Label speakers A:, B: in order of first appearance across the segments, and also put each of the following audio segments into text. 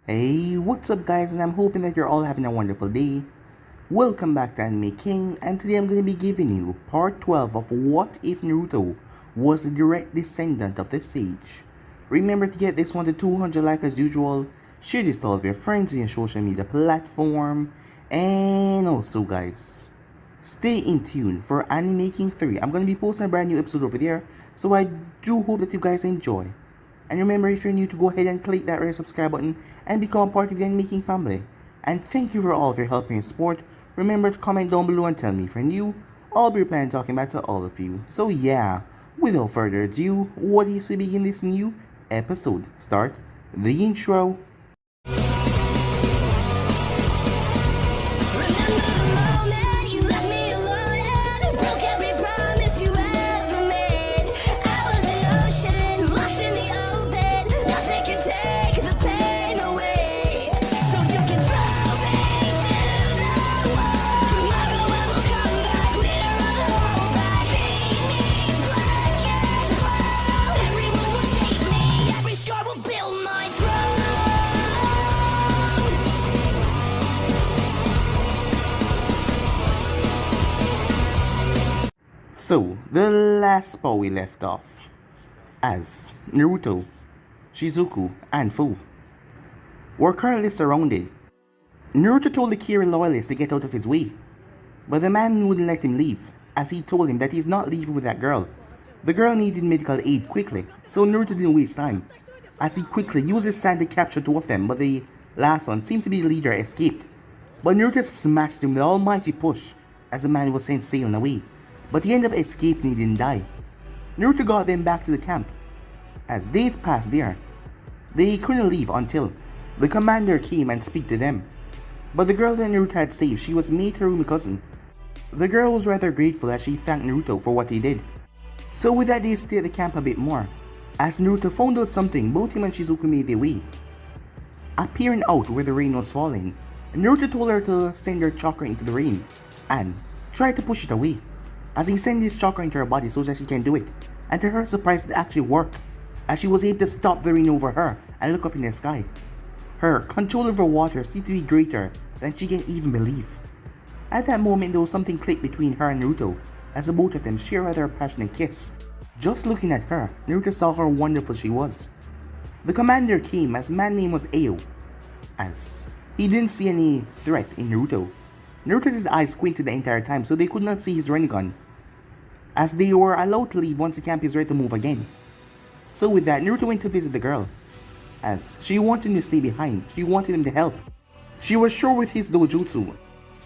A: Hey, what's up guys, and I'm hoping that you're all having a wonderful day. Welcome back to Anime King, and today I'm going to be giving you part 12 of What If Naruto was a direct descendant of the sage. Remember to get this one to 200 likes as usual, share this to all of your friends in your social media platform, and also guys, stay in tune for Anime King 3. I'm going to be posting a brand new episode over there, so I do hope that you guys enjoy. And remember, if you're new, to go ahead and click that red subscribe button and become part of the Anime King family. And thank you for all of your help and support. Remember to comment down below and tell me if you're new. I'll be replying talking back to all of you. So yeah, without further ado, what is to begin this new episode? Start the intro. So, the last spot we left off, as Naruto, Shizuku, and Fu were currently surrounded. Naruto told the Kira loyalists to get out of his way, but the man wouldn't let him leave, as he told him that he's not leaving with that girl. The girl needed medical aid quickly, so Naruto didn't waste time, as he quickly used his sand to capture two of them, but the last one seemed to be the leader escaped. But Naruto smashed him with an almighty push, as the man was sent sailing away. But he ended up escaping and he didn't die. Naruto got them back to the camp. As days passed there, they couldn't leave until the commander came and spoke to them. But the girl that Naruto had saved, she was Mei Terumi cousin. The girl was rather grateful as she thanked Naruto for what he did. So with that, they stayed at the camp a bit more. As Naruto found out something, both him and Shizuku made their way. Appearing out where the rain was falling, Naruto told her to send her chakra into the rain and try to push it away, as he sent his chakra into her body so that she can do it, and to her surprise it actually worked, as she was able to stop the rain over her and look up in the sky. Her control over water seemed to be greater than she can even believe. At that moment though, something clicked between her and Naruto, as the both of them share a rather passionate kiss. Just looking at her, Naruto saw how wonderful she was. The commander came as man's name was Ao, as he didn't see any threat in Naruto. Naruto's eyes squinted the entire time so they could not see his Rinnegan, as they were allowed to leave once the camp is ready to move again. So with that, Naruto went to visit the girl, as she wanted him to stay behind. She wanted him to help. She was sure with his dojutsu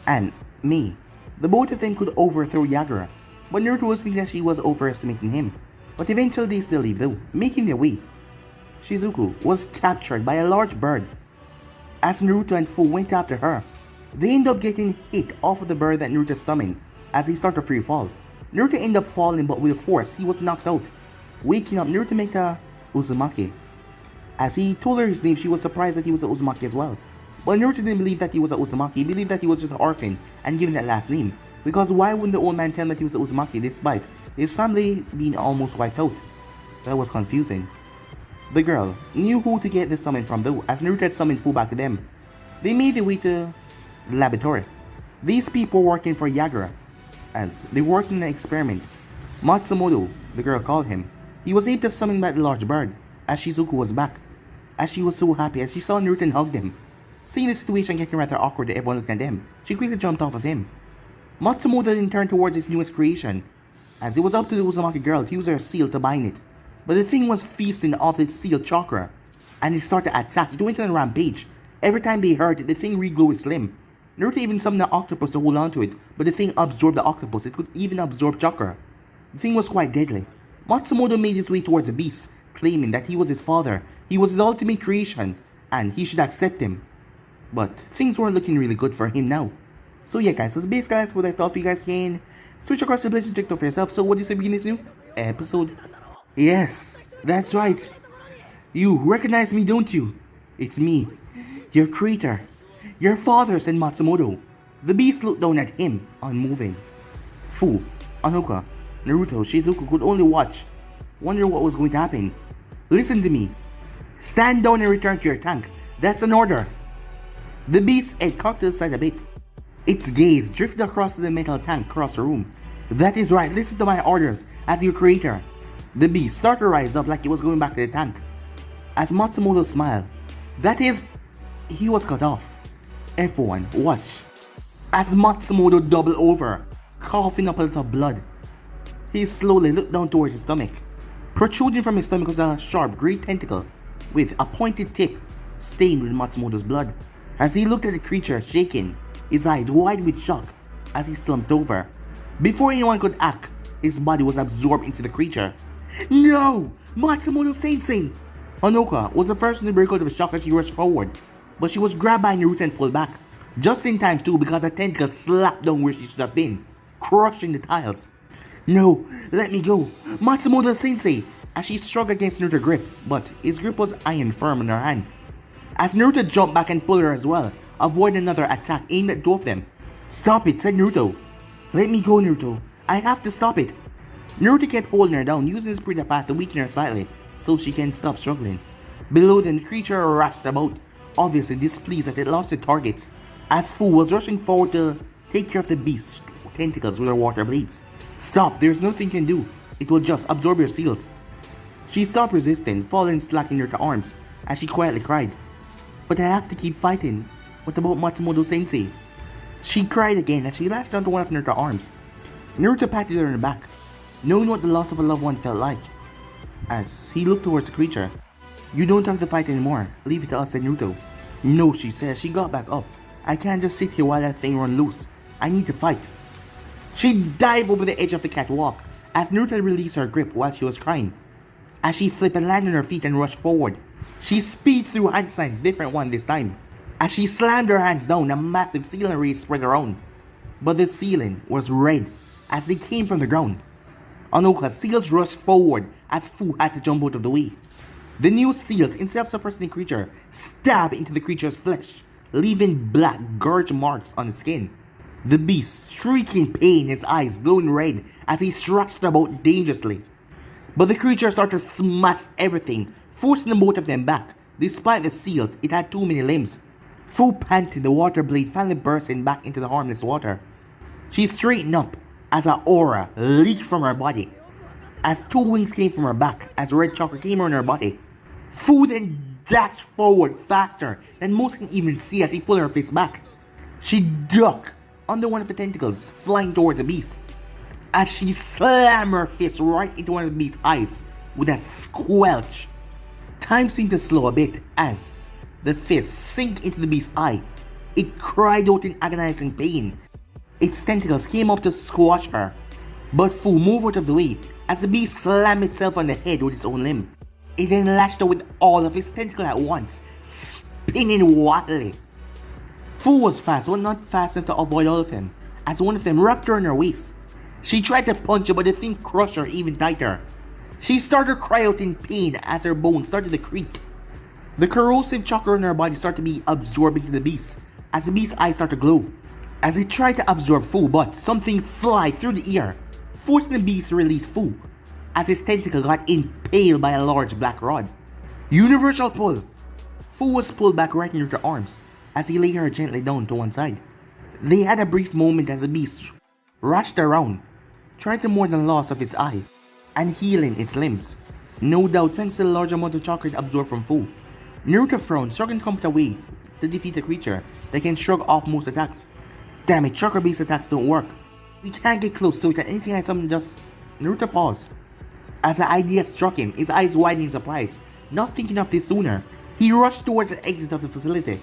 A: and Mei, the both of them could overthrow Yagura, but Naruto was thinking that she was overestimating him. But eventually they still leave though, making their way. Shizuku was captured by a large bird. As Naruto and Fu went after her, they end up getting hit off of the bird that Naruto summoned as he started to free fall. Naruto ended up falling, but with force he was knocked out. Waking up, Naruto met Uzumaki. As he told her his name, she was surprised that he was a Uzumaki as well. But Naruto didn't believe that he was a Uzumaki. He believed that he was just an orphan and given that last name. Because why wouldn't the old man tell him that he was a Uzumaki despite his family being almost wiped out? That was confusing. The girl knew who to get the summon from though, as Naruto had summoned Fu back to them. They made their way to the laboratory. These people were working for Yagura, as they worked in an experiment. Matsumoto, the girl called him, he was able to summon back the large bird, as Shizuku was back. As she was so happy as she saw Naruto and hugged him. Seeing the situation getting rather awkward to everyone looking at them, she quickly jumped off of him. Matsumoto then turned towards his newest creation, as it was up to the Uzumaki girl to use her seal to bind it. But the thing was feasting off its seal chakra, and it started to attack. It went on a rampage. Every time they hurt it, the thing re-glowed its limb. Naruto even summoned an octopus to hold on to it, but the thing absorbed the octopus. It could even absorb chakra. The thing was quite deadly. Matsumoto made his way towards the beast, claiming that he was his father, he was his ultimate creation, and he should accept him. But things weren't looking really good for him now. So yeah guys, so basically that's what I thought you guys can switch across the place and check it out for yourself. So what is the beginning of this new episode? Yes, that's right. You recognize me, don't you? It's me, your creator. Your father, said Matsumoto. The beast looked down at him, unmoving. Fu, Anoka, Naruto, Shizuku could only watch, wonder what was going to happen. Listen to me. Stand down and return to your tank. That's an order. The beast's head cocked to the side a bit. Its gaze drifted across the metal tank across the room. That is right, listen to my orders as your creator. The beast started to rise up like it was going back to the tank. As Matsumoto smiled, that is, he was cut off. Everyone, watch. As Matsumoto doubled over, coughing up a lot of blood. He slowly looked down towards his stomach. Protruding from his stomach was a sharp grey tentacle with a pointed tip stained with Matsumoto's blood. As he looked at the creature shaking, his eyes wide with shock as he slumped over. Before anyone could act, his body was absorbed into the creature. No! Matsumoto Sensei! Honoka was the first to break out of the shock as she rushed forward, but she was grabbed by Naruto and pulled back. Just in time too, because a tentacle slapped down where she should have been, crushing the tiles. No, let me go, Matsumoto Sensei! As she struggled against Naruto's grip, but his grip was iron firm in her hand. As Naruto jumped back and pulled her as well, avoiding another attack aimed at both of them. Stop it, said Naruto. Let me go, Naruto. I have to stop it. Naruto kept holding her down, using his Prita path to weaken her slightly, so she can stop struggling. Below them, the creature rushed about, obviously displeased that it lost its targets, as Fu was rushing forward to take care of the beast's tentacles with her water blades. Stop, there's nothing you can do. It will just absorb your seals. She stopped resisting, falling slack in her arms, as she quietly cried. But I have to keep fighting. What about Matsumoto Sensei? She cried again as she latched onto one of Naruto's arms. Naruto patted her on the back, knowing what the loss of a loved one felt like. As he looked towards the creature. You don't have to fight anymore. Leave it to us, said Naruto. No, she said. She got back up. I can't just sit here while that thing runs loose. I need to fight. She dived over the edge of the catwalk as Naruto released her grip while she was crying. As she flipped and landed on her feet and rushed forward, she speed through hand signs, different one this time. As she slammed her hands down, a massive ceiling ray spread around. But the ceiling was red as they came from the ground. Honoka's seals rushed forward as Fu had to jump out of the way. The new seals, instead of suppressing the creature, stabbed into the creature's flesh, leaving black gorge marks on its skin. The beast, shrieking pain, his eyes glowing red as he thrashed about dangerously. But the creature started to smash everything, forcing the both of them back. Despite the seals, it had too many limbs. Fu panted, the water blade finally bursting back into the harmless water. She straightened up as her aura leaked from her body, as two wings came from her back as red chakra came around her body. Fu then dashed forward faster than most can even see as she pulled her fist back. She ducked under one of the tentacles, flying towards the beast, as she slammed her fist right into one of the beast's eyes with a squelch. Time seemed to slow a bit as the fist sank into the beast's eye. It cried out in agonizing pain. Its tentacles came up to squash her, but Fu moved out of the way as the beast slammed itself on the head with its own limb. It then lashed out with all of its tentacles at once, spinning wildly. Fu was fast, but not fast enough to avoid all of them, as one of them wrapped her in her waist. She tried to punch her, but the thing crushed her even tighter. She started to cry out in pain as her bones started to creak. The corrosive chakra in her body started to be absorbed into the beast, as the beast's eyes started to glow. As it tried to absorb Fu, but something flew through the air, forcing the beast to release Fu, as his tentacle got impaled by a large black rod. Universal pull! Fu was pulled back right into her arms, as he laid her gently down to one side. They had a brief moment as the beast rushed around, trying to mourn the loss of its eye, and healing its limbs. No doubt thanks to the large amount of chakra absorbed from Fu. Naruto frowned, struggling to come to a way to defeat a creature that can shrug off most attacks. Damn it, chakra-based attacks don't work. We can't get close to it, and anything like something just... Naruto paused. As the idea struck him, his eyes widened in surprise, not thinking of this sooner. He rushed towards the exit of the facility,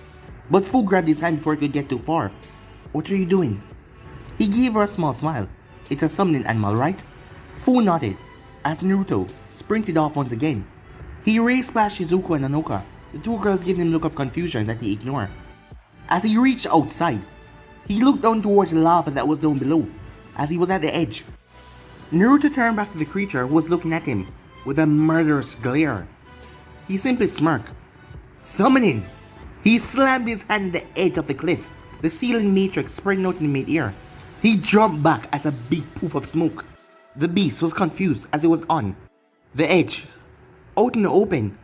A: but Fu grabbed his hand before he could get too far. What are you doing? He gave her a small smile. It's a summoning animal, right? Fu nodded, as Naruto sprinted off once again. He raced past Shizuku and Honoka, the two girls giving him a look of confusion that he ignored. As he reached outside, he looked down towards the lava that was down below, as he was at the edge. Naruto turned back to the creature who was looking at him with a murderous glare. He simply smirked. Summoning! He slammed his hand at the edge of the cliff, the ceiling matrix spreading out in mid-air. He jumped back as a big poof of smoke. The beast was confused as it was on the edge, out in the open.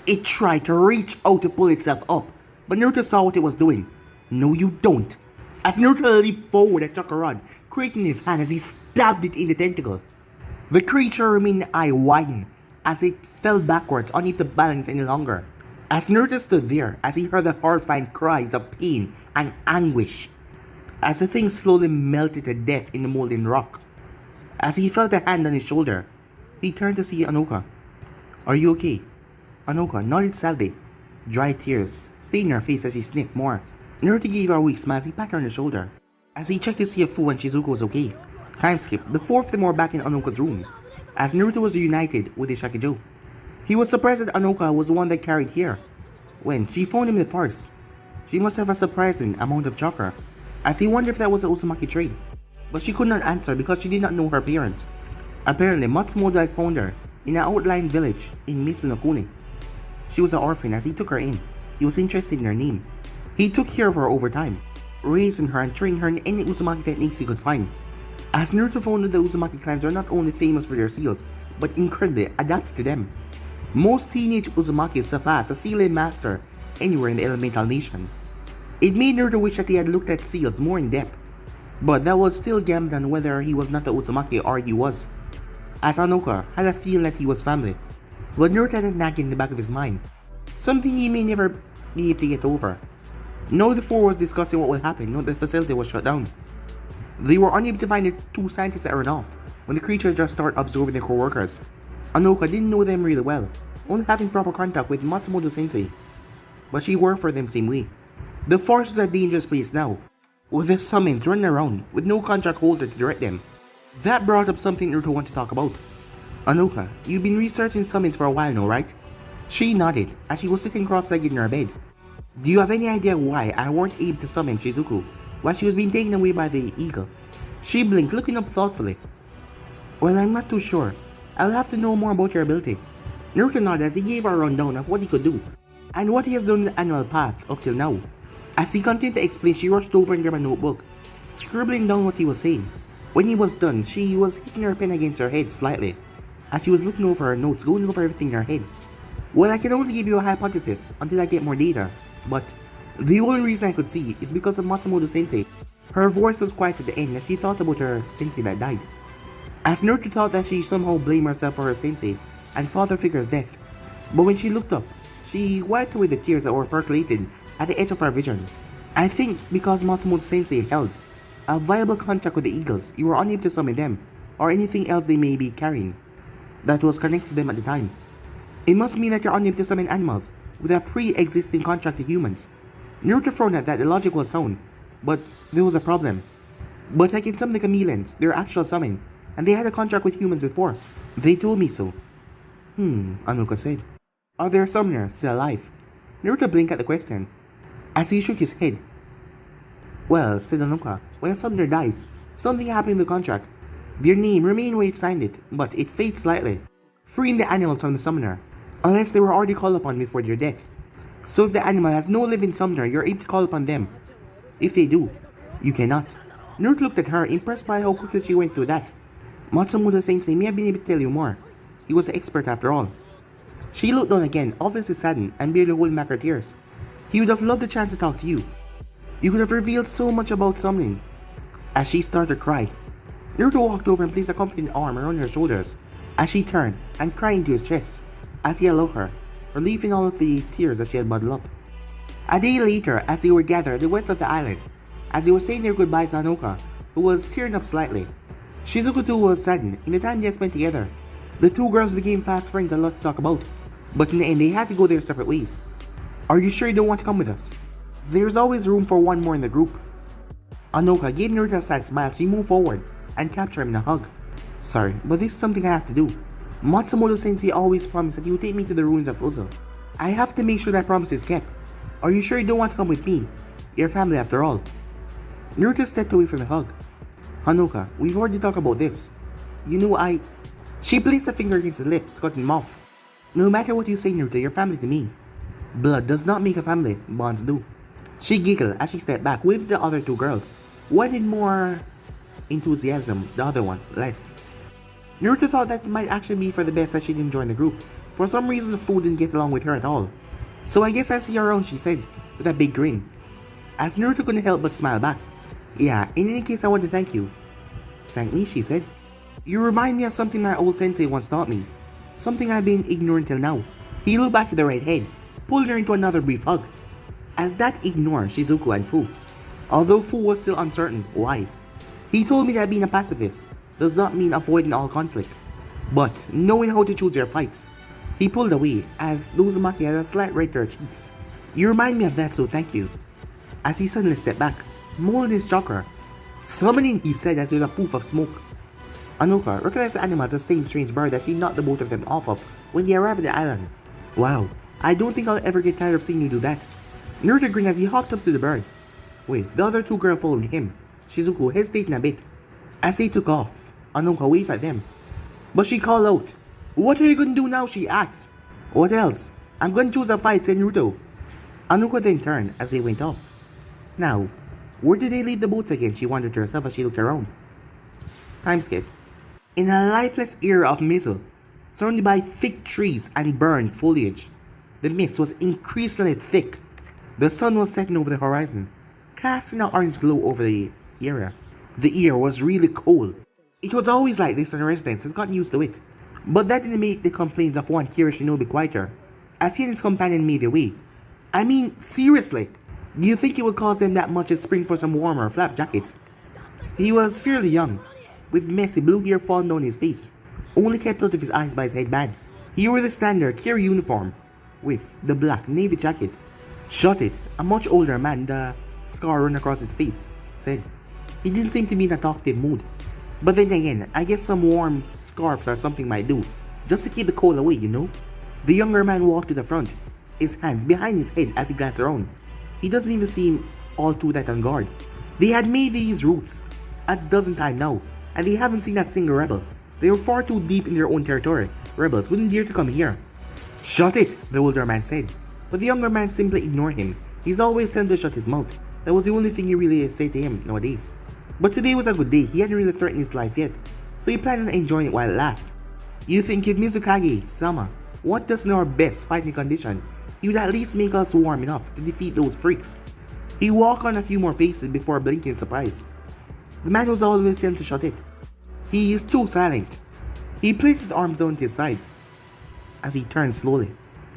A: It tried to reach out to pull itself up, but Naruto saw what it was doing. No, you don't. As Naruto leaped forward at Chakra creating his hand as he stabbed it in the tentacle. The creature remained eye widened as it fell backwards, unable to balance any longer. As Naruto stood there, as he heard the horrifying cries of pain and anguish, as the thing slowly melted to death in the molten rock. As he felt a hand on his shoulder, he turned to see Anoka. Are you okay? Anoka nodded sadly. Dry tears stained her face as she sniffed more. Naruto gave her a weak smile as he patted her on the shoulder, as he checked to see if Fu and Shizuko was okay. Time skip, the four of them were back in Anoka's room, as Naruto was reunited with Ishakijo. He was surprised that Anoka was the one that carried here. When she found him in the forest, she must have a surprising amount of chakra, as he wondered if that was an Uzumaki trait. But she could not answer because she did not know her parents. Apparently, Matsumoto had found her in an outlying village in Mitsunokuni. She was an orphan as he took her in. He was interested in her name. He took care of her over time, raising her and training her in any Uzumaki techniques he could find. As Naruto found that the Uzumaki clans are not only famous for their seals, but incredibly adapted to them. Most teenage Uzumaki surpass a sealing master anywhere in the elemental nation. It made Naruto wish that he had looked at seals more in depth, but that was still gambling on whether he was not the Uzumaki or he was, as Anoka had a feeling that he was family. But Naruto had a nag in the back of his mind, something he may never be able to get over. Now the four was discussing what would happen now the facility was shut down. They were unable to find the two scientists that ran off when the creature just started absorbing their co-workers. Anoka didn't know them really well, only having proper contact with Matsumoto Sensei, but she worked for them same way. The forest was a dangerous place now, with the summons running around with no contract holder to direct them. That brought up something Naruto wanted to talk about. Anoka, you've been researching summons for a while now, right? She nodded as she was sitting cross-legged in her bed. Do you have any idea why I weren't able to summon Shizuku while she was being taken away by the eagle? She blinked, looking up thoughtfully. Well, I'm not too sure. I'll have to know more about your ability. Naruto nodded as he gave her a rundown of what he could do, and what he has done in the annual path up till now. As he continued to explain, she rushed over and grabbed a notebook, scribbling down what he was saying. When he was done, she was hitting her pen against her head slightly, as she was looking over her notes, going over everything in her head. Well, I can only give you a hypothesis until I get more data, but the only reason I could see is because of Matsumoto Sensei. Her voice was quiet at the end as she thought about her sensei that died. As Naruto thought that she somehow blamed herself for her sensei and father figure's death, but when she looked up, she wiped away the tears that were percolating at the edge of her vision. I think because Matsumoto Sensei held a viable contact with the eagles, you were unable to summon them or anything else they may be carrying that was connected to them at the time. It must mean that you're unable to summon animals with a pre-existing contract to humans. Naruto frowned at that. The logic was sound, but there was a problem. But I can summon the chameleons, they're actual summon, and they had a contract with humans before. They told me so. Anoka said. Are there summoners still alive? Naruto blinked at the question, as he shook his head. Well, said Anoka, when a summoner dies, something happened in the contract. Their name remained where it signed it, but it fades slightly, freeing the animals from the summoner, unless they were already called upon before their death. So if the animal has no living summoner, you're able to call upon them. If they do, you cannot. Naruto looked at her, impressed by how quickly she went through that. Matsumoto Sensei may have been able to tell you more. He was the expert after all. She looked down again, obviously saddened and barely holding back her tears. He would have loved the chance to talk to you. You could have revealed so much about summoning. As she started to cry, Naruto walked over and placed a comforting arm around her shoulders as she turned and cried into his chest as he allowed her, relieving all of the tears that she had bottled up. A day later, as they were gathered at the west of the island, as they were saying their goodbyes to Anoka, who was tearing up slightly, Shizuku too was saddened in the time they had spent together. The two girls became fast friends and a lot to talk about, but in the end they had to go their separate ways. Are you sure you don't want to come with us? There's always room for one more in the group. Anoka gave Naruto a sad smile as she moved forward and captured him in a hug. Sorry, but this is something I have to do. Matsumoto Sensei always promised that he would take me to the ruins of Uzo. I have to make sure that promise is kept. Are you sure you don't want to come with me? Your family after all. Naruto stepped away from the hug. Anoka, we've already talked about this. You know She placed a finger against his lips, cutting him off. No matter what you say, Naruto, you're family to me. Blood does not make a family, bonds do. She giggled as she stepped back, waved to the other two girls. One did more enthusiasm, the other one less. Naruto thought that it might actually be for the best that she didn't join the group. For some reason, the fool didn't get along with her at all. So I guess I'll see you around, she said. with a big grin. As Naruto couldn't help but smile back. Yeah, in any case I want to thank you. Thank me, she said. You remind me of something my old sensei once taught me. Something I've been ignorant till now. He looked back to the redhead, pulled her into another brief hug. As that ignored Shizuku and Fu. Although Fu was still uncertain why. He told me that being a pacifist does not mean avoiding all conflict, but knowing how to choose your fights. He pulled away as Uzumaki had a slight red to her cheeks. You remind me of that, so thank you. As he suddenly stepped back, molded his chakra. Summoning, he said as there was a poof of smoke. Anoka recognized the animal as the same strange bird that she knocked the both of them off of when they arrived at the island. Wow, I don't think I'll ever get tired of seeing you do that. Naruto grinned as he hopped up to the bird, with the other two girls following him, Shizuku hesitating a bit. As they took off, Anoka waved at them. But she called out, "What are you going to do now?" she asked. "What else? I'm going to choose a fight," said Naruto. Anoka then turned as they went off. Now, where did they leave the boats again? She wondered to herself as she looked around. Time skip. In a lifeless era of Mizzle, surrounded by thick trees and burned foliage, the mist was increasingly thick. The sun was setting over the horizon, casting an orange glow over the area. The air was really cold. It was always like this and the residents has gotten used to it. But that didn't make the complaints of one Kira Shinobi quieter, as he and his companion made their way. I mean, seriously, do you think it would cost them that much to spring for some warmer flap jackets? He was fairly young, with messy blue hair falling down his face, only kept out of his eyes by his headband. He wore the standard Kira uniform, with the black navy jacket. Shut it, a much older man, the scar run across his face, said. He didn't seem to be in a talkative mood. But then again, I guess some warm scarves or something might do, just to keep the cold away, you know? The younger man walked to the front, his hands behind his head as he glanced around. He doesn't even seem all too that on guard. They had made these routes a dozen times now, and they haven't seen a single rebel. They were far too deep in their own territory. Rebels wouldn't dare to come here. Shut it, the older man said. But the younger man simply ignored him. He's always telling him to shut his mouth. That was the only thing he really said to him nowadays. But today was a good day. He hadn't really threatened his life yet, so he planned on enjoying it while it lasts. You think if Mizukage, Sama, want us in our best fighting condition, he would at least make us warm enough to defeat those freaks. He walked on a few more paces before blinking in surprise. The man was always telling him to shut it. He is too silent. He placed his arms down to his side as he turned slowly.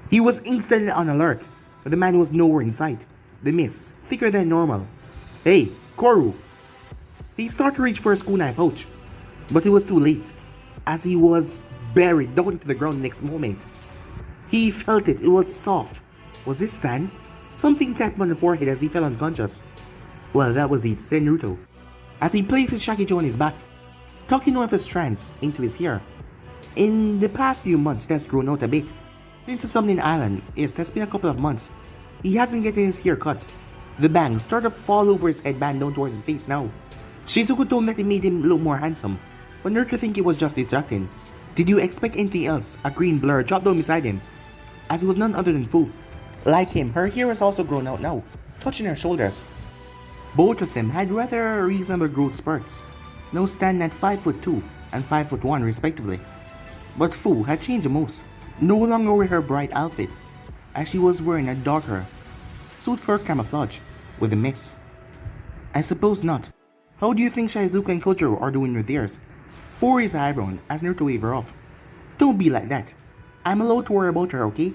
A: He was instantly on alert, but the man was nowhere in sight. The mist, thicker than normal. Hey, Koru! He started to reach for his kunai pouch, but it was too late, as he was buried down to the ground the next moment. He felt it, it was soft. Was this sand? Something tapped on the forehead as he fell unconscious. Well, that was his Naruto. As he placed his shakijo on his back, tucking one of his strands into his hair. In the past few months, that's grown out a bit. Since the summoning island, yes, that's been a couple of months. He hasn't gotten his hair cut. The bangs started to fall over his headband down towards his face now. Shizuku told him that it made him look more handsome, but Naruto think it was just distracting. Did you expect anything else? A green blur dropped down beside him, as it was none other than Fu. Like him, her hair was also grown out now, touching her shoulders. Both of them had rather reasonable growth spurts, now standing at 5'2" and 5'1" respectively. But Fu had changed the most, no longer with her bright outfit, as she was wearing a darker suit for camouflage with a mist. I suppose not. How do you think Shizuka and Kojiro are doing with theirs? Fu raised an eyebrow as Naruto waved her off. Don't be like that. I'm allowed to worry about her, okay?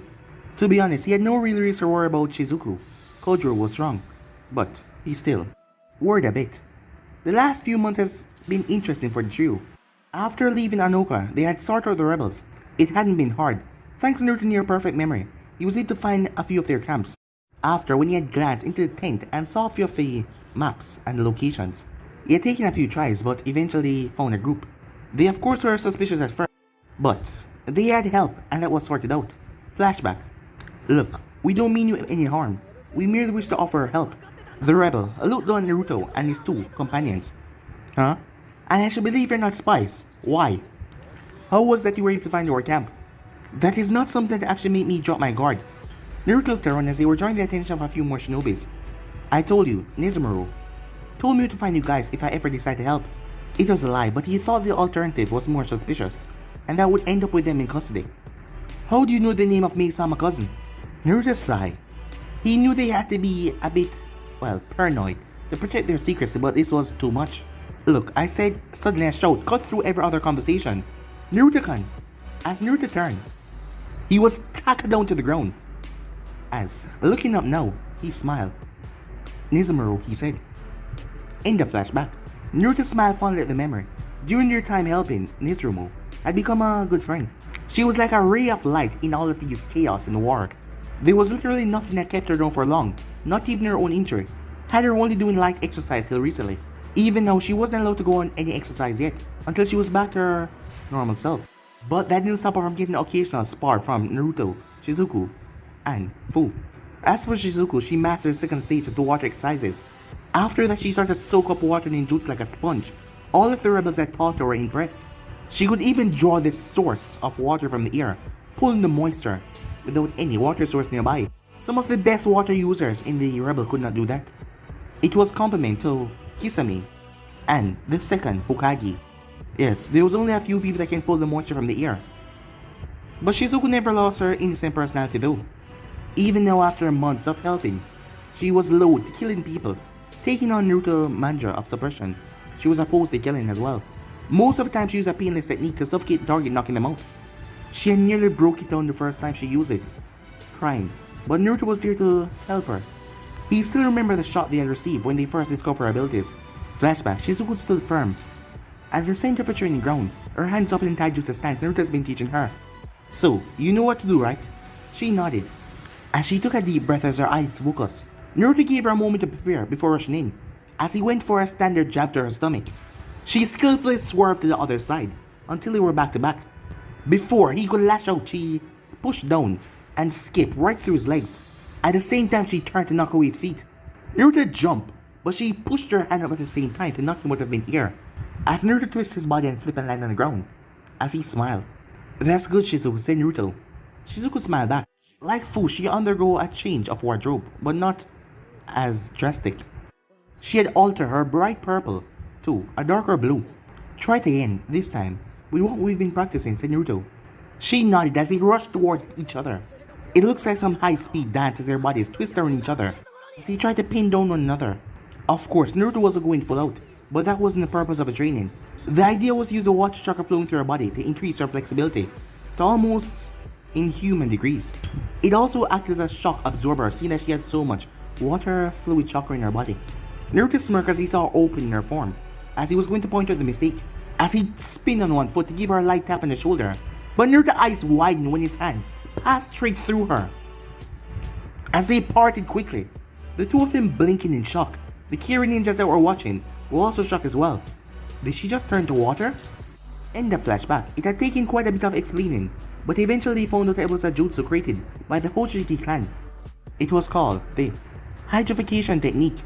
A: To be honest, he had no real reason to worry about Shizuku. Kojiro was strong, but he still worried a bit. The last few months has been interesting for the trio. After leaving Anoka, they had sorted out the rebels. It hadn't been hard. Thanks to Naruto's near perfect memory, he was able to find a few of their camps. After, when he had glanced into the tent and saw a few of the maps and the locations, he had taken a few tries but eventually found a group. They of course were suspicious at first, but they had help and that was sorted out. Flashback. Look, we don't mean you any harm. We merely wish to offer help. The rebel looked on Naruto and his two companions. Huh? And I should believe you're not spies. Why? How was that you were able to find your camp? That is not something that actually made me drop my guard. Naruto looked around as they were drawing the attention of a few more shinobis. I told you, Nezumaru told me to find you guys if I ever decide to help. It was a lie, but he thought the alternative was more suspicious, and that would end up with them in custody. How do you know the name of Mei-sama cousin? Naruto sighed. He knew they had to be a bit, well, paranoid to protect their secrecy, but this was too much. Look, I said, suddenly a shout cut through every other conversation. Naruto-kun! As Naruto turned, he was tackled down to the ground. As, looking up now, he smiled. Nizumuro, he said. In the flashback, Naruto smiled fondly at the memory. During their time helping, Nizumuro had become a good friend. She was like a ray of light in all of this chaos and war. There was literally nothing that kept her down for long, not even her own injury. Had her only doing light exercise till recently, even though she wasn't allowed to go on any exercise yet, until she was back to her normal self. But that didn't stop her from getting the occasional spar from Naruto, Shizuku, and Fu. As for Shizuku, she mastered the second stage of the water exercises. After that, she started to soak up water ninjutsu like a sponge. All of the rebels had taught her were impressed. She could even draw this source of water from the air, pulling the moisture without any water source nearby. Some of the best water users in the rebel could not do that. It was compliment to Kisame and the second Hokage. Yes, there was only a few people that can pull the moisture from the air. But Shizuku never lost her innocent personality though. Even now after months of helping, she was loath to killing people, taking on Naruto mantra of suppression. She was opposed to killing as well. Most of the time she used a painless technique to suffocate the target, knocking them out. She had nearly broke it down the first time she used it, crying, but Naruto was there to help her. He still remembered the shot they had received when they first discovered her abilities. Flashback, Shizuku stood firm at the center of a training ground, her hands up in taijutsu stance Naruto has been teaching her. So, you know what to do, right? She nodded, as she took a deep breath as her eyes focused. Naruto gave her a moment to prepare before rushing in, as he went for a standard jab to her stomach. She skillfully swerved to the other side, until they were back to back. Before he could lash out, she pushed down and skipped right through his legs. At the same time, she turned to knock away his feet. Naruto jumped, but she pushed her hand up at the same time to knock him out of mid-air. As Naruto twisted his body and flipped and landed on the ground, as he smiled. That's good, Shizuku, said Naruto. Shizuku smiled back. Like Fu, she undergo a change of wardrobe, but not as drastic. She had altered her bright purple to a darker blue. Try it again, this time, with what we've been practicing, said Naruto. She nodded as they rushed towards each other. It looks like some high-speed dance as their bodies twist around each other, as they try to pin down one another. Of course, Naruto wasn't going full out, but that wasn't the purpose of the training. The idea was to use the water chakra flowing through her body to increase her flexibility to almost inhuman degrees. It also acted as a shock absorber, seeing as she had so much water fluid chakra in her body. Naruto smirked as he saw her open in her form, as he was going to point out the mistake, as he spun on one foot to give her a light tap on the shoulder. But Naruto's eyes widened when his hand passed straight through her, as they parted quickly. The two of them blinking in shock. The Kira ninjas that were watching were also shocked as well. Did she just turn to water? In the flashback, it had taken quite a bit of explaining, but eventually they found out that it was a jutsu created by the Hoshiki clan. It was called the hydrification technique.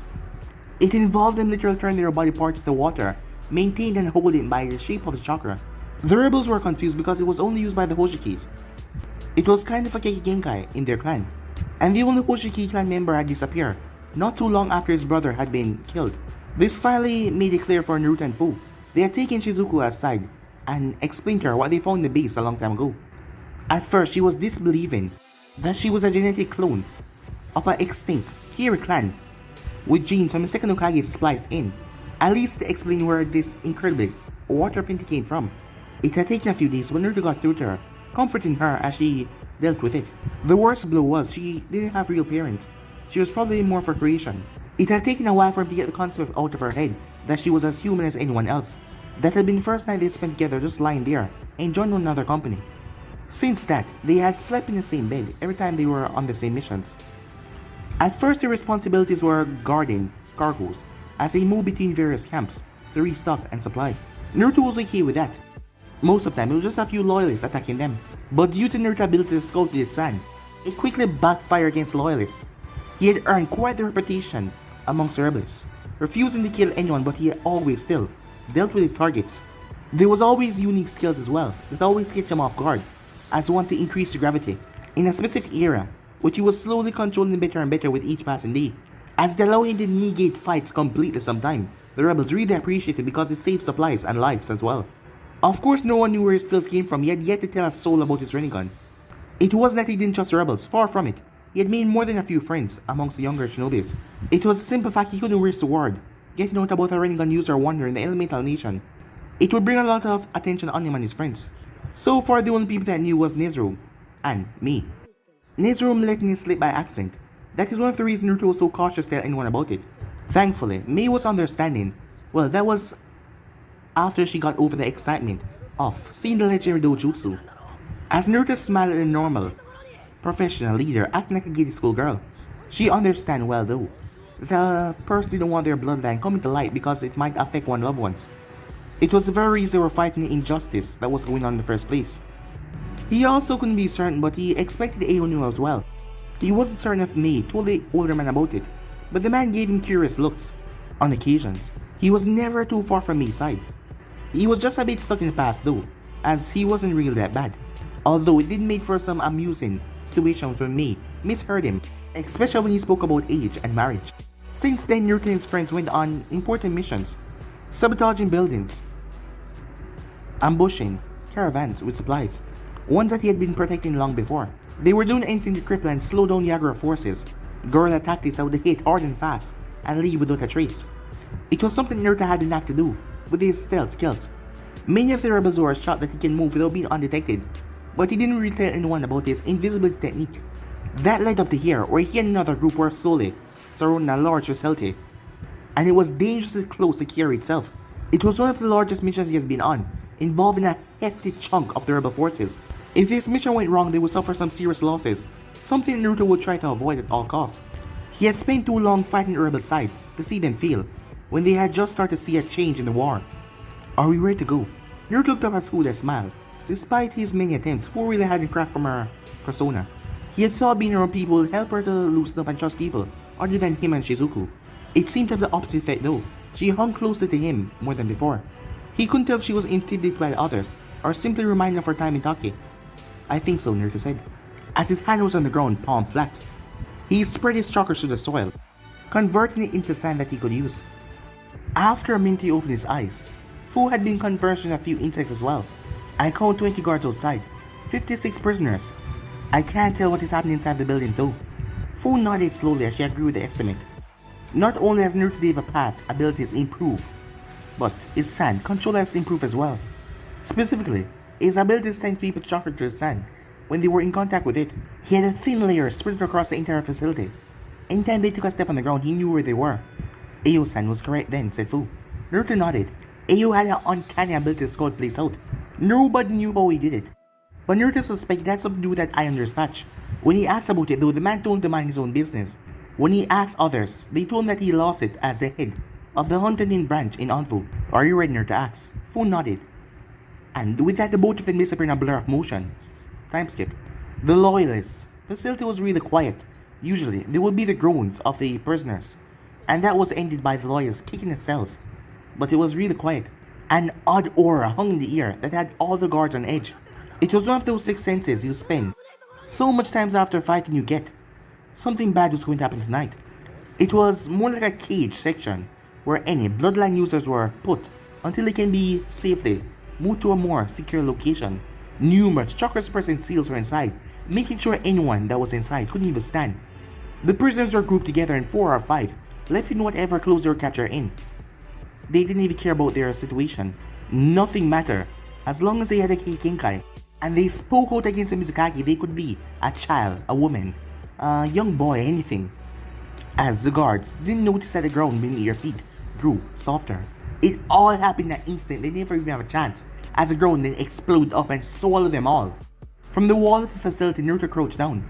A: It involved them literally turning their body parts to water, maintained and holding by the shape of the chakra. The rebels were confused because it was only used by the Hoshikis. It was kind of a Kekkei Genkai in their clan, and the only Hoshiki clan member had disappeared not too long after his brother had been killed. This finally made it clear for Naruto and Fu. They had taken Shizuku aside and explained to her what they found in the base a long time ago. At first, she was disbelieving that she was a genetic clone of an extinct Kira clan with genes from the second Hokage spliced in, at least to explain where this incredibly water finty came from. It had taken a few days when Naruto got through to her, comforting her as she dealt with it. The worst blow was she didn't have real parents. She was probably more for creation. It had taken a while for him to get the concept out of her head that she was as human as anyone else. That had been the first night they spent together just lying there, enjoying one another company. Since that, they had slept in the same bed every time they were on the same missions. At first, their responsibilities were guarding cargoes as they moved between various camps to restock and supply. Naruto was okay with that. Most of the time, it was just a few loyalists attacking them. But due to Naruto's ability to scout with his sand, it quickly backfired against loyalists. He had earned quite the reputation amongst rebels, refusing to kill anyone, but he had always still dealt with his targets. There was always unique skills as well that always catch him off guard, as one to increase the gravity in a specific area, which he was slowly controlling better and better with each passing day. As they allowed him to negate fights completely sometime, the rebels really appreciated it because it saved supplies and lives as well. Of course, no one knew where his skills came from. He had yet to tell a soul about his Rinnegan. It wasn't that he didn't trust the rebels, far from it. He had made more than a few friends amongst the younger shinobis. It was a simple fact he couldn't risk the word, getting out about a Rinnegan user wonder in the elemental nation. It would bring a lot of attention on him and his friends. So far, the only people that knew was Nezrom and me. Nezrom let me slip by accident. That is one of the reasons Naruto was so cautious to tell anyone about it. Thankfully, Mei was understanding. Well, that was after she got over the excitement of seeing the legendary dojutsu. As Naruto smiled at a normal, professional leader acting like a giddy schoolgirl, she understand well though. The person didn't want their bloodline coming to light because it might affect one loved ones. It was the very reason they were fighting the injustice that was going on in the first place. He also couldn't be certain, but he expected Ayo knew as well. He wasn't certain if Mei told the older man about it, but the man gave him curious looks. On occasions, he was never too far from Mei's side. He was just a bit stuck in the past though, as he wasn't really that bad. Although it did make for some amusing situations when Mei misheard him, especially when he spoke about age and marriage. Since then, Naruto and his friends went on important missions, sabotaging buildings, ambushing caravans with supplies, ones that he had been protecting long before. They were doing anything to cripple and slow down Yagura forces, guerrilla tactics that would hit hard and fast and leave without a trace. It was something Naruto had the knack to do with his stealth skills. Many of the rebel Zoras shot that he can move without being undetected, but he didn't really tell anyone about his invisibility technique. That led up to here, where he and another group were slowly surrounding a large facility, and it was dangerously close to Kyoto itself. It was one of the largest missions he has been on, involving a hefty chunk of the rebel forces. If this mission went wrong, they would suffer some serious losses, something Naruto would try to avoid at all costs. He had spent too long fighting the rebel side to see them fail, when they had just started to see a change in the war. Are we ready to go? Naruto looked up at Fu and smiled. Despite his many attempts, Fu really hadn't cracked from her persona. He had thought being around people would help her to loosen up and trust people other than him and Shizuku. It seemed to have the opposite effect though. She hung closer to him more than before. He couldn't tell if she was intimidated by the others or simply reminded of her time in Taki. I think so, Naruto said, as his hand was on the ground, palm flat. He spread his chakras to the soil, converting it into sand that he could use. After a minute he opened his eyes. Fu had been conversing a few insects as well. I count 20 guards outside, 56 prisoners. I can't tell what is happening inside the building though. Fu nodded slowly as she agreed with the estimate. Not only has Naruto Deva Path abilities improved, but his sand control has improved as well. Specifically, his ability to send people chakra to the sand when they were in contact with it. He had a thin layer spread across the entire facility. Anytime they took a step on the ground, he knew where they were. Ayo-san was correct then, said Fu. Naruto nodded. Ayo had an uncanny ability to scout place out. Nobody knew how he did it, but Naruto suspected it had something to do with that iron dispatch. When he asked about it though, the man told him to mind his own business. When he asked others, they told him that he lost it as the head of the Hunternin branch in Anfu. Are you ready, Naruto asked? Fu nodded. And with that, the both of them disappeared in a blur of motion. Time skip. The Loyalists. The facility was really quiet. Usually, there would be the groans of the prisoners, and that was ended by the Loyalists kicking the cells. But it was really quiet. An odd aura hung in the air that had all the guards on edge. It was one of those sixth senses you spend so much times after fighting you get. Something bad was going to happen tonight. It was more like a cage section where any bloodline users were put until they can be safely moved to a more secure location. Numerous chakra suppressing seals were inside, making sure anyone that was inside couldn't even stand. The prisoners were grouped together in 4 or 5, left in whatever clothes they were captured in. They didn't even care about their situation. Nothing mattered as long as they had a Keikenkai, and they spoke out against the Mizukage. They could be a child, a woman, a young boy, anything. As the guards didn't notice that the ground beneath their feet grew softer. It all happened in an instant. They never even have a chance, as the ground then exploded up and swallowed them all. From the wall of the facility, Naruto crouched down.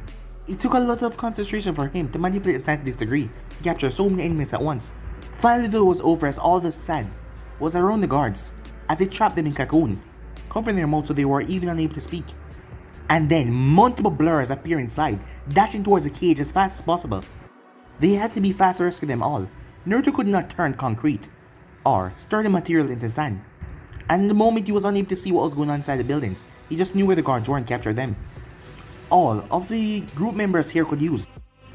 A: It took a lot of concentration for him to manipulate the sand to this degree to capture so many enemies at once. Finally though, it was over as all the sand was around the guards as they trapped them in cocoon, covering their mouths so they were even unable to speak. And then multiple blurs appear inside, dashing towards the cage as fast as possible. They had to be fast to rescue them all. Naruto could not turn concrete or stir the material into sand, and in the moment he was unable to see what was going on inside the buildings. He just knew where the guards were and captured them. All of the group members here could use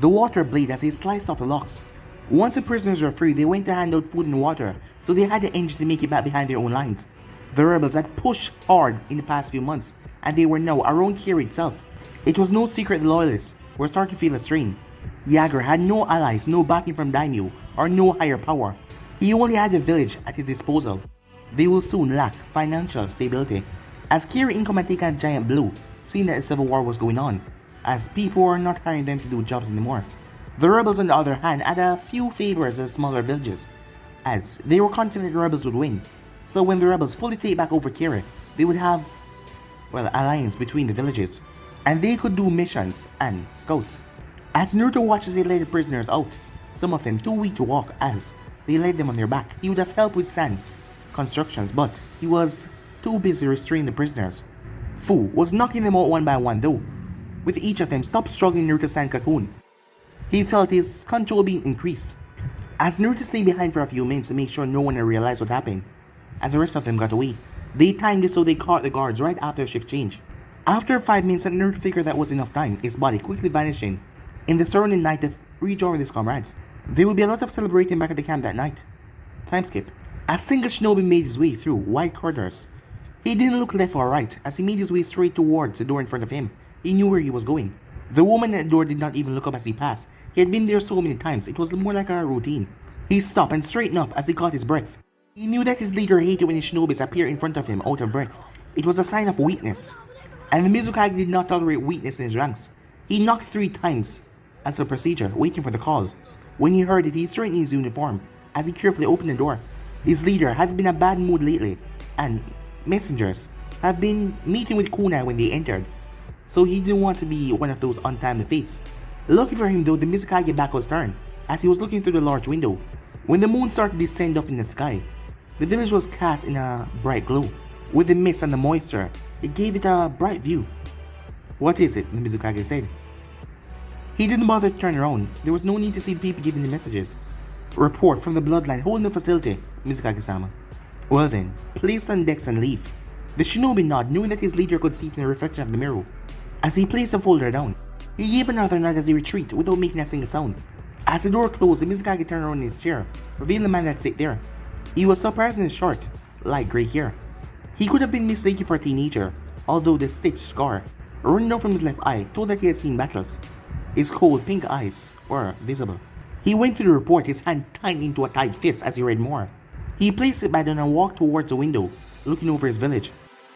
A: the water blade as they sliced off the locks. Once the prisoners were free, they went to hand out food and water, so they had the energy to make it back behind their own lines. The rebels had pushed hard in the past few months, and they were now around Kyoto itself. It was no secret the loyalists were were starting to feel a strain. Jaeger had no allies, no backing from Daimyo, or no higher power. He only had the village at his disposal. They will soon lack financial stability. As Kira in command take a giant blow, seeing that a civil war was going on, as people were not hiring them to do jobs anymore. The rebels on the other hand had a few favors of smaller villages, as they were confident the rebels would win. So when the rebels fully take back over Kira, they would have, well, alliance between the villages, and they could do missions and scouts. As Naruto watches they led the prisoners out, some of them too weak to walk as they laid them on their back. He would have helped with sand constructions, but he was too busy restraining the prisoners. Fu was knocking them out one by one though, with each of them stopped struggling Naruto's sand cocoon. He felt his control being increased. As Naruto stayed behind for a few minutes to make sure no one had realized what happened, as the rest of them got away. They timed it so they caught the guards right after shift change. After 5 minutes that Naruto figured that was enough time, his body quickly vanishing in the surrounding night to rejoin with his comrades. There will be a lot of celebrating back at the camp that night. Time skip. As single shinobi made his way through wide corridors, he didn't look left or right as he made his way straight towards the door in front of him. He knew where he was going. The woman at the door did not even look up as he passed. He had been there so many times, it was more like a routine. He stopped and straightened up as he caught his breath. He knew that his leader hated when his shinobis appeared in front of him out of breath. It was a sign of weakness. And the Mizukage did not tolerate weakness in his ranks. He knocked 3 times as a procedure, waiting for the call. When he heard it, he straightened his uniform as he carefully opened the door. His leader had been in a bad mood lately, and messengers have been meeting with Kunai when they entered, so he didn't want to be one of those untimely fates. Lucky for him though, the Mizukage back was turned as he was looking through the large window. When the moon started to descend up in the sky, the village was cast in a bright glow. With the mist and the moisture, it gave it a bright view. "What is it?" the Mizukage said. He didn't bother to turn around. There was no need to see the people giving the messages. "Report from the bloodline holding the facility, Mizukage-sama." "Well then, place on decks and leave." The shinobi nodded, knowing that his leader could see it in the reflection of the mirror. As he placed the folder down, he gave another nod as he retreated without making a single sound. As the door closed, the Mizukage turned around in his chair, revealing the man that sat there. He was surprisingly short, light grey hair. He could have been mistaken for a teenager, although the stitched scar running down from his left eye told that he had seen battles. His cold pink eyes were visible. He went through the report, his hand tightened into a tight fist as he read more. He placed it back down and walked towards the window, looking over his village.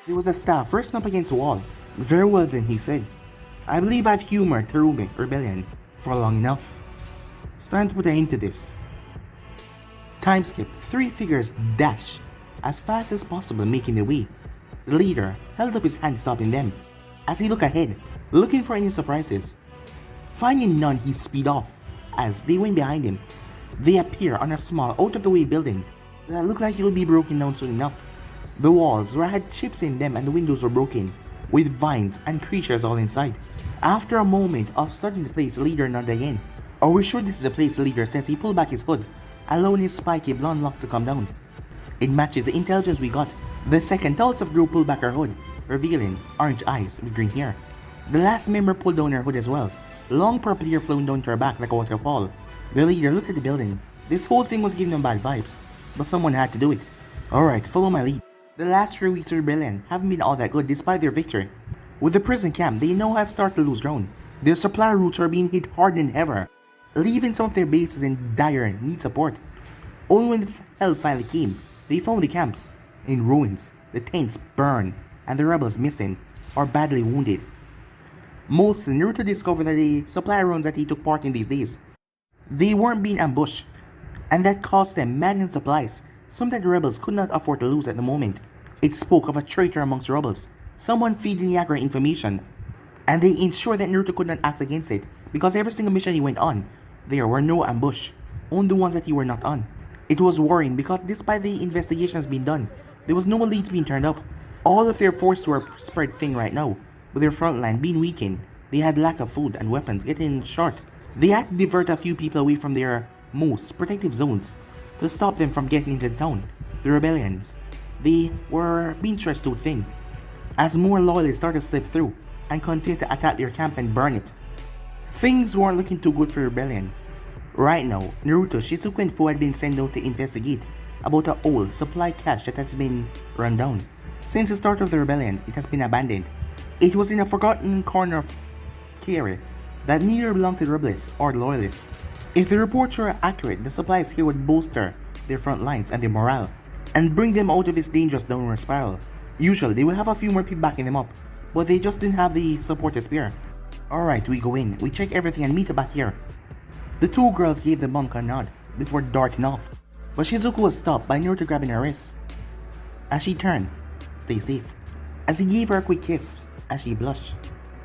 A: There was a staff resting up against the wall. "Very well then," he said. "I believe I've humored Terume Rebellion for long enough. It's time to put an end to this." Time skip. 3 figures dash as fast as possible, making their way. The leader held up his hand, stopping them. As he looked ahead, looking for any surprises. Finding none, he speed off. As they went behind him, they appear on a small, out-of-the-way building that looked like it would be broken down soon enough. The walls had chips in them and the windows were broken, with vines and creatures all inside. After a moment of studying the place, the leader nodded again. "Are we sure this is the place?" the leader said as he pulled back his hood, allowing his spiky blonde locks to come down. "It matches the intelligence we got." The second tallest of the group pulled back her hood, revealing orange eyes with green hair. The last member pulled down her hood as well, long purple hair flowing down to her back like a waterfall. The leader looked at the building. This whole thing was giving them bad vibes, but someone had to do it. "Alright, follow my lead." The last 3 weeks of rebellion haven't been all that good despite their victory. With the prison camp, they now have started to lose ground. Their supply routes are being hit harder than ever, leaving some of their bases in dire need support. Only when the help finally came, they found the camps in ruins, the tents burned, and the rebels missing or badly wounded. Most Naruto discovered that the supply runs that he took part in these days, they weren't being ambushed, and that cost them maddening supplies, some that the rebels could not afford to lose at the moment. It spoke of a traitor amongst the rebels, someone feeding Jaeger information, and they ensured that Naruto could not act against it, because every single mission he went on, there were no ambush, only the ones that he were not on. It was worrying because despite the investigations being done, there was no leads being turned up. All of their forces were spread thin right now, with their front line being weakened. They had lack of food and weapons getting short. They had to divert a few people away from their most protective zones to stop them from getting into the town. The rebellions, they were being stretched too thin, as more loyalists started to slip through and continued to attack their camp and burn it. Things weren't looking too good for the rebellion. Right now, Naruto, Shizuku and Fu had been sent out to investigate about an old supply cache that has been run down. Since the start of the rebellion, it has been abandoned. It was in a forgotten corner of Kiri, that neither belonged to the rebels or the loyalists. If the reports were accurate, the supplies here would bolster their front lines and their morale, and bring them out of this dangerous downward spiral. Usually, they would have a few more people backing them up, but they just didn't have the support to spare. Alright, we go in, we check everything and meet up back here. The two girls gave the monk a nod before darting off, but Shizuku was stopped by Naruto grabbing her wrist. As she turned, stay safe, as he gave her a quick kiss as she blushed.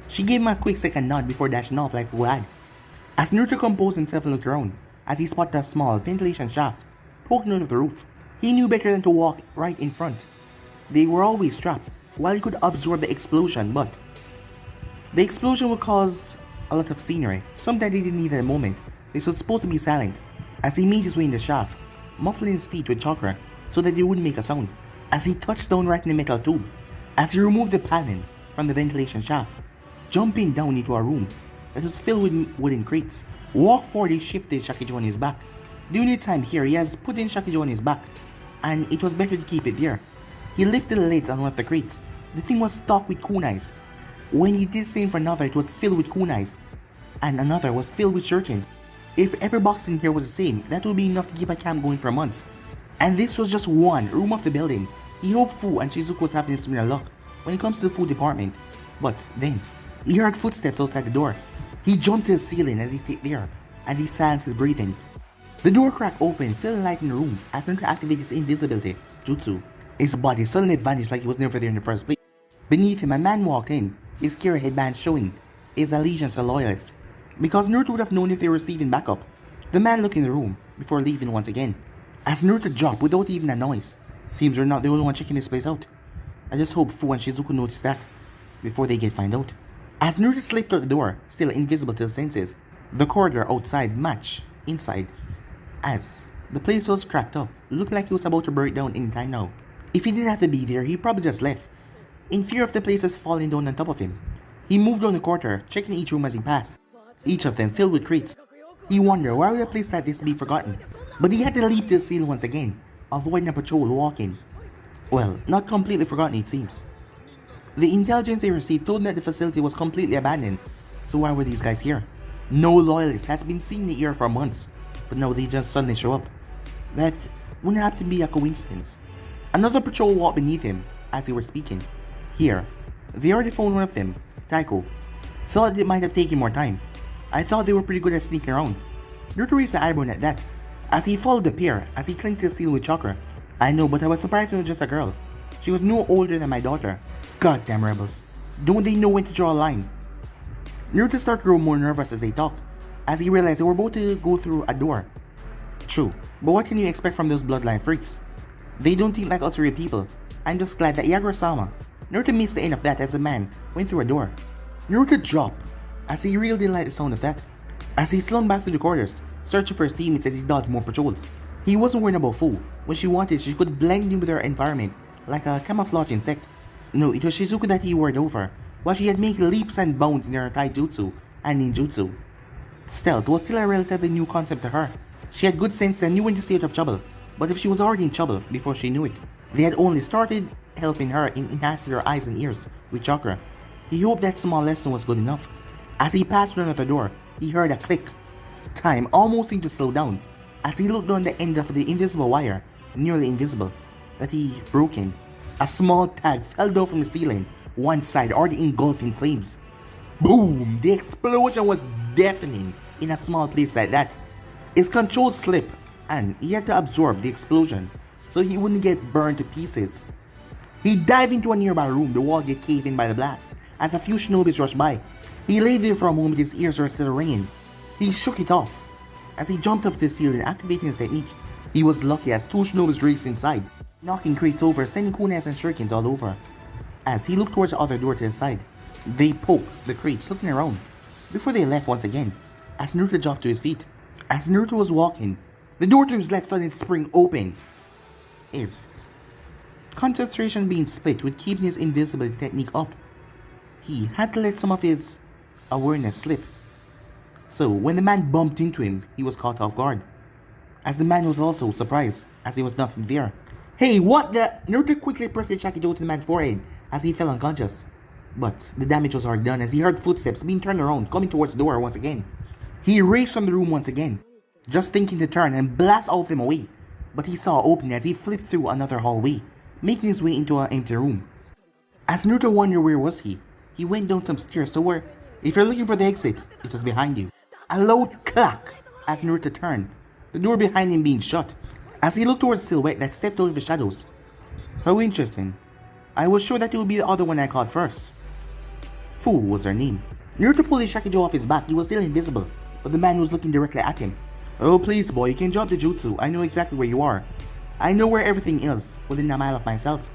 A: She gave him a quick second nod before dashing off like Fu had. As Naruto composed himself and looked around, as he spotted a small ventilation shaft poking out of the roof, he knew better than to walk right in front. They were always trapped, while he could absorb the explosion, but the explosion would cause a lot of scenery, something they didn't need at the moment. This was supposed to be silent. As he made his way in the shaft, muffling his feet with chakra so that they wouldn't make a sound, as he touched down right in the metal tube, as he removed the padding from the ventilation shaft, jumping down into a room that was filled with wooden crates. Walk forward, he shifted Shakijo on his back. During the time here, he has put in Shakijo on his back, and it was better to keep it there. He lifted the lid on one of the crates. The thing was stocked with kunais. When he did the same for another, it was filled with kunais, and another was filled with shurikens. If every box in here was the same, that would be enough to keep a camp going for months. And this was just one room of the building. He hoped Fu and Shizuku was having similar luck when it comes to the food department. But then, he heard footsteps outside the door. He jumped to the ceiling as he stayed there, and he silenced his breathing. The door cracked open, filling light in the room as Naruto activated his invisibility jutsu. His body suddenly vanished like he was never there in the first place. Beneath him, a man walked in, his Kira headband showing his allegiance to loyalists. Because Naruto would have known if they were receiving backup. The man looked in the room before leaving once again. As Naruto dropped without even a noise. Seems we're not the only one checking this place out. I just hope Fu and Shizuku notice that before they get find out. As Naruto slipped out the door, still invisible to his senses, the corridor outside matched inside. As the place was cracked up, looked like he was about to break down any time now. If he didn't have to be there, he probably just left, in fear of the places falling down on top of him. He moved down the corridor, checking each room as he passed, each of them filled with crates. He wondered why would a place like this be forgotten, but he had to leap to the ceiling once again, avoiding a patrol walking. Well, not completely forgotten it seems. The intelligence they received told them that the facility was completely abandoned, so why were these guys here? No loyalist has been seen in the air for months, but now they just suddenly show up. That wouldn't have to be a coincidence. Another patrol walked beneath him as they were speaking. Here, they already found one of them, Taiko. Thought it might have taken more time. I thought they were pretty good at sneaking around. Naruto raised the eyebrow at that, as he followed the pair as he clinged to the ceiling with chakra. I know, but I was surprised it was just a girl. She was no older than my daughter. Goddamn rebels. Don't they know when to draw a line? Naruto started to grow more nervous as they talked, as he realized they were about to go through a door. True, but what can you expect from those bloodline freaks? They don't think like us real people. I'm just glad that Yagura-sama. Naruto missed the end of that as the man went through a door. Naruto dropped as he really didn't like the sound of that. As he slunk back through the corridors, searching for his teammates as he dodged more patrols. He wasn't worried about Fu. When she wanted, she could blend in with her environment like a camouflage insect. No, it was Shizuku that he worried over, while she had made leaps and bounds in her taijutsu and ninjutsu. Stealth was still a relatively new concept to her. She had good sense and knew when to stay out of trouble, but if she was already in trouble before she knew it, they had only started helping her in enhancing her eyes and ears with chakra. He hoped that small lesson was good enough. As he passed through another door, he heard a click. Time almost seemed to slow down as he looked down the end of the invisible wire, nearly invisible, that he broke in. A small tag fell down from the ceiling, one side already engulfed in flames. Boom! The explosion was deafening in a small place like that. His controls slipped, and he had to absorb the explosion so he wouldn't get burned to pieces. He dived into a nearby room, the wall get caved in by the blast, as a few shinobis rushed by. He lay there for a moment, his ears were still ringing. He shook it off as he jumped up to the ceiling, activating his technique. He was lucky as two shinobis raced inside, knocking crates over, sending kunais and shurikens all over. As he looked towards the other door to the side, they poked the crates, looking around, before they left once again, as Naruto dropped to his feet. As Naruto was walking, the door to his left suddenly spring open. His concentration being split would keep his invisibility technique up. He had to let some of his awareness slip. So when the man bumped into him, he was caught off guard. As the man was also surprised, as there was nothing there. Hey, what the? Naruto quickly pressed his Shakijo to the man's forehead as he fell unconscious. But the damage was already done as he heard footsteps being turned around, coming towards the door once again. He raced from the room once again, just thinking to turn and blast all of them away. But he saw opening as he flipped through another hallway, making his way into an empty room. As Naruto wondered where was he went down some stairs, so where, if you're looking for the exit, it was behind you. A loud clack as Naruto turned, the door behind him being shut. As he looked towards the silhouette that stepped out of the shadows. How interesting. I was sure that it would be the other one I caught first. Fu was her name. Naruto pulled his Shakijo off his back. He was still invisible, but the man was looking directly at him. Oh please boy, you can drop the jutsu. I know exactly where you are. I know where everything is, within a mile of myself.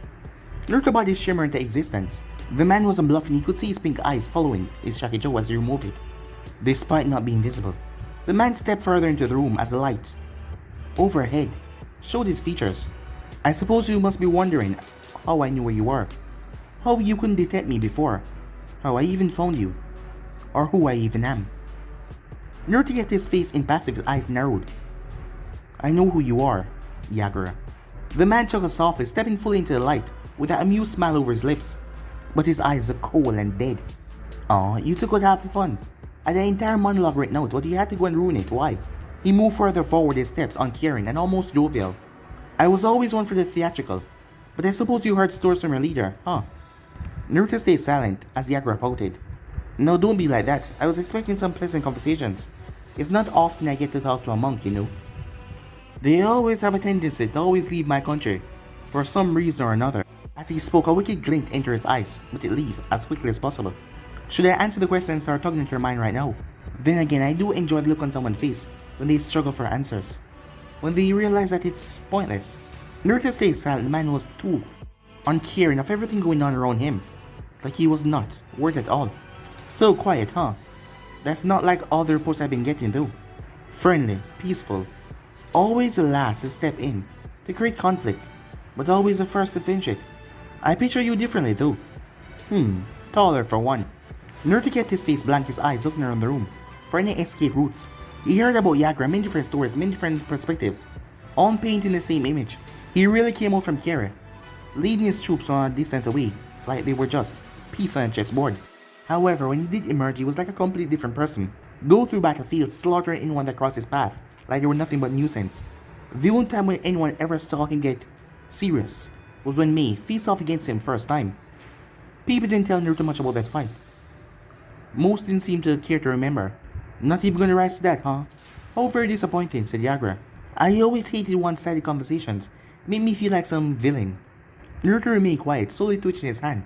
A: Naruto body shimmered into existence. The man wasn't bluffing, he could see his pink eyes following his Shakijo as he removed it. Despite not being visible, the man stepped further into the room as the light overhead showed his features. I suppose you must be wondering how I knew where you were, how you couldn't detect me before, how I even found you, or who I even am. Naruto kept his face impassive, his eyes narrowed. I know who you are, Yagura. The man chuckled softly, stepping fully into the light with an amused smile over his lips. But his eyes are cold and dead. Aw, you took out half the fun. I had the entire monologue written out, but you had to go and ruin it, why? He moved further forward, his steps uncaring and almost jovial. I was always one for the theatrical, but I suppose you heard stories from your leader, huh? Naruto stayed silent as Yagura pouted. No, don't be like that. I was expecting some pleasant conversations. It's not often I get to talk to a monk, you know. They always have a tendency to always leave my country, for some reason or another. As he spoke, a wicked glint entered his eyes, but it leave as quickly as possible. Should I answer the questions that are tugging at your mind right now? Then again, I do enjoy the look on someone's face when they struggle for answers. When they realize that it's pointless. Naruto stayed silent. The man was too uncaring of everything going on around him. Like he was not worth at all. So quiet, huh? That's not like all the reports I've been getting though. Friendly, peaceful. Always the last to step in, to create conflict, but always the first to finish it. I picture you differently though. Taller for one. Naruto kept his face blank, his eyes looking around the room for any escape routes. He heard about Yagura, many different stories, many different perspectives, all painting the same image. He really came out from Kira, leading his troops on a distance away, like they were just pieces on a chessboard. However, when he did emerge, he was like a completely different person. Go through battlefields, slaughtering anyone that crossed his path, like they were nothing but nuisance. The only time when anyone ever saw him get serious was when Mei faced off against him first time. People didn't tell Naruto much about that fight. Most didn't seem to care to remember. Not even gonna rise to that, huh? How very disappointing, said Yagura. I always hated one-sided conversations. Made me feel like some villain. Naruto remained quiet, slowly twitching his hand.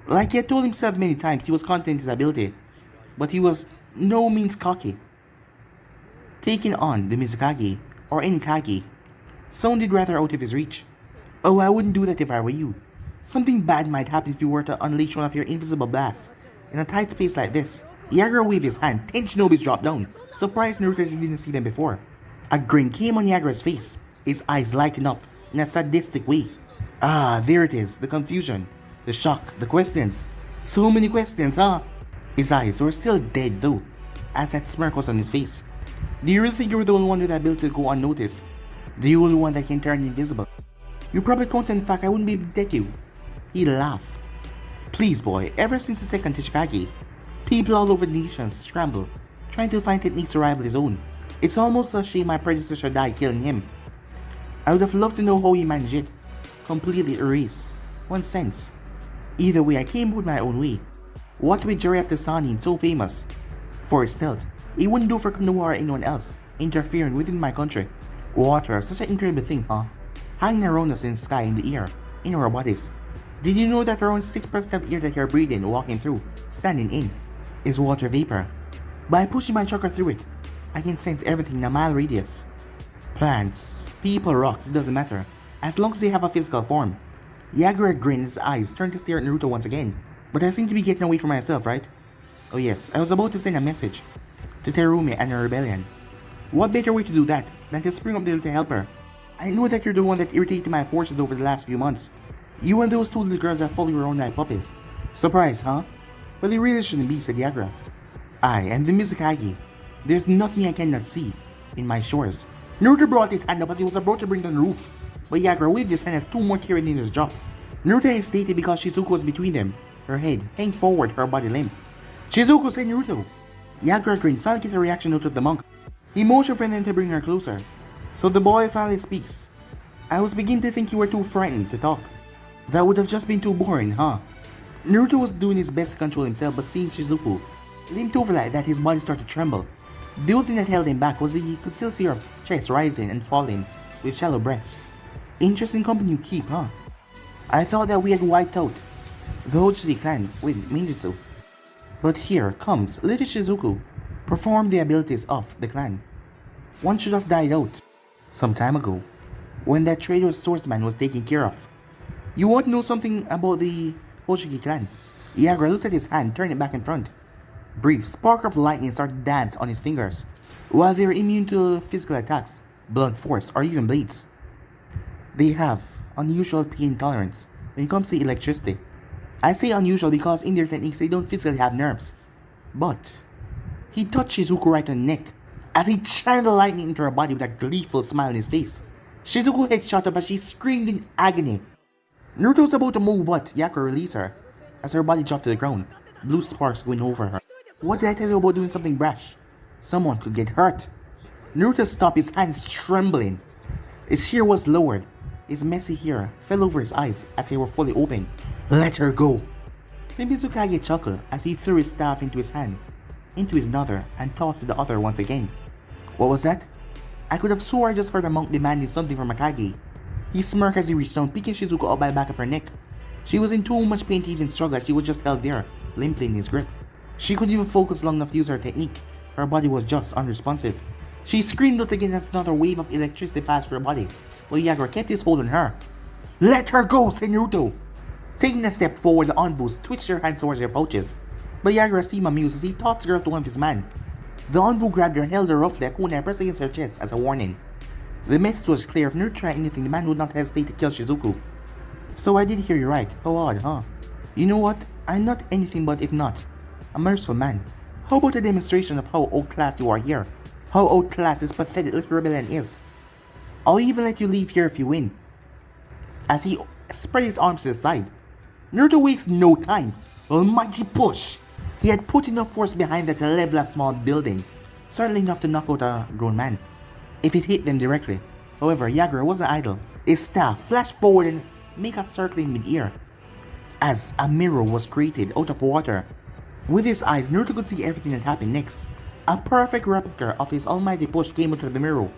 A: Like he had told himself many times, he was confident in his ability. But he was no means cocky. Taking on the Mizukage, or any Kage, sounded rather out of his reach. Oh, I wouldn't do that if I were you. Something bad might happen if you were to unleash one of your invisible blasts in a tight space like this. Yagura waved his hand, 10 shinobis dropped down, surprised Naruto as he didn't see them before. A grin came on Yagura's face, his eyes lighting up in a sadistic way. Ah, there it is, the confusion, the shock, the questions. So many questions, huh? His eyes were still dead though, as that smirk was on his face. Do you really think you were the only one with the ability to go unnoticed? The only one that can turn invisible? You probably count on the fact I wouldn't be able to detect you. He laughed. Please boy, ever since the second Teshikage, people all over the nations scramble, trying to find techniques to rival his own. It's almost a shame my predecessor died killing him. I would have loved to know how he managed it. Completely erase one sense. Either way, I came with my own way. What with Jiraiya the Sannin so famous for his stealth? It wouldn't do for Konoha or anyone else interfering within my country. Water, such an incredible thing, huh? Hanging around us in the sky, in the air, in our bodies. Did you know that around 6% of air that you're breathing, walking through, standing in, is water vapor? By pushing my chakra through it, I can sense everything in a mile radius. Plants, people, rocks, it doesn't matter, as long as they have a physical form. Yagura grinned, his eyes turned to stare at Naruto once again. But I seem to be getting away from myself, right? Oh yes, I was about to send a message to Terumi and her rebellion. What better way to do that than to spring up there to help her? I know that you're the one that irritated my forces over the last few months. You and those two little girls that follow you around like puppies. Surprise, huh? Well, it really shouldn't be, said Yagura. I am the Mizukage. There's nothing I cannot see in my shores. Naruto brought his hand up as he was about to bring down the roof, but Yagura waved his hand as two more Kira ninjas dropped. Naruto hesitated because Shizuku was between them. her head hanging forward, her body limp. Shizuku, said Naruto. Yagura grinned, finally get a reaction out of the monk. He motioned for them to bring her closer. So the boy finally speaks. I was beginning to think you were too frightened to talk. That would have just been too boring, huh? Naruto was doing his best to control himself, but seeing Shizuku limped over like that, his body started to tremble. The only thing that held him back was that he could still see her chest rising and falling with shallow breaths. Interesting company you keep, huh? I thought that we had wiped out the Hojoji clan with ninjutsu. But here comes little Shizuku, perform the abilities of the clan. One should have died out some time ago, when that traitorous swordsman was taken care of. You want to know something about the Hojoji clan? Yagura looked at his hand, turned it back in front. Brief spark of lightning started to dance on his fingers. While they are immune to physical attacks, blunt force, or even blades, they have unusual pain tolerance when it comes to electricity. I say unusual because in their techniques they don't physically have nerves. But he touched Shizuku right on the neck as he channeled lightning into her body with a gleeful smile on his face. Shizuku's head shot up as she screamed in agony. Naruto was about to move, but Yagura released her as her body dropped to the ground, blue sparks going over her. What did I tell you about doing something brash? Someone could get hurt. Naruto stopped, his hands trembling. His hair was lowered. His messy hair fell over his eyes as they were fully open. Let her go. The Mizukage chuckled as he threw his staff into his hand, into his another, and tossed to the other once again. What was that? I could have swore I just heard a monk demanding something from Akagi. He smirked as he reached down, picking Shizuku up by the back of her neck. She was in too much pain to even struggle as she was just held there, limply in his grip. She couldn't even focus long enough to use her technique. Her body was just unresponsive. She screamed out again as another wave of electricity passed through her body, while Yagura kept his hold on her. Let her go, said Naruto. Taking a step forward, the Anvus twitched their hands towards their pouches, but Yagura seemed amused as he tossed the girl to one of his men. The Anvu grabbed her and held her roughly, a kunai pressed against her chest as a warning. The message was clear: if Naruto tried anything, the man would not hesitate to kill Shizuku. So I did hear you right. How odd, huh? You know what? I'm not anything but, if not, a merciful man. How about a demonstration of how outclassed you are here? How outclassed this pathetic little rebellion is? I'll even let you leave here if you win. As he spread his arms to the side, Naruto wastes no time. Almighty push! He had put enough force behind that to level a small building, certainly enough to knock out a grown man, if it hit them directly. However, Yagura wasn't idle. His staff flashed forward and made a circle in mid-air, as a mirror was created out of water. With his eyes, Naruto could see everything that happened next. A perfect replica of his almighty push came out of the mirror.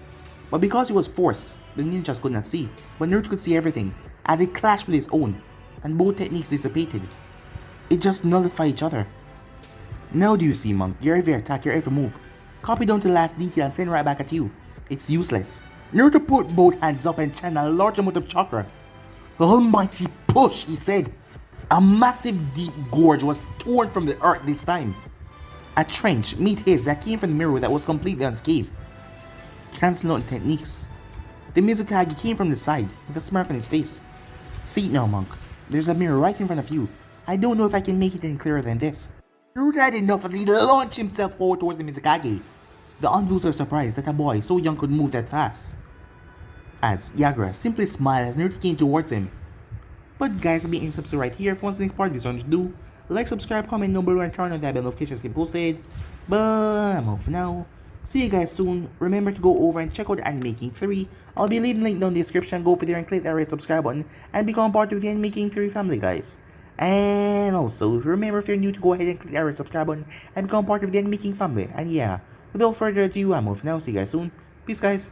A: But because it was forced, the ninjas could not see. But Naruto could see everything, as it clashed with his own, and both techniques dissipated. It just nullified each other. Now do you see, monk? Your every attack, your every move, copy down to the last detail and send right back at you. It's useless. Naruto put both hands up and channeled a large amount of chakra. Almighty push, he said. A massive deep gorge was torn from the earth this time. A trench meet his that came from the mirror that was completely unscathed. Canceling out techniques. The Mizukage came from the side with a smirk on his face. See it now, monk. There's a mirror right in front of you. I don't know if I can make it any clearer than this. Naruto had enough as he launched himself forward towards the Mizukage. The Anvus are surprised that a boy so young could move that fast, as Yagura simply smiled as Naruto came towards him. But guys, I'll be in subscribe right here. If you want the next part of this, do like, subscribe, comment down below, and turn on that bell notifications get posted. But I'm off now. See you guys soon. Remember to go over and check out Anime King 3. I'll be leaving the link down in the description. Go over there and click that red subscribe button and become part of the Anime King 3 family, guys. And also, remember, if you're new, to go ahead and click that red subscribe button and become part of the Anime King family. And yeah, without further ado, I'm off now. See you guys soon. Peace, guys.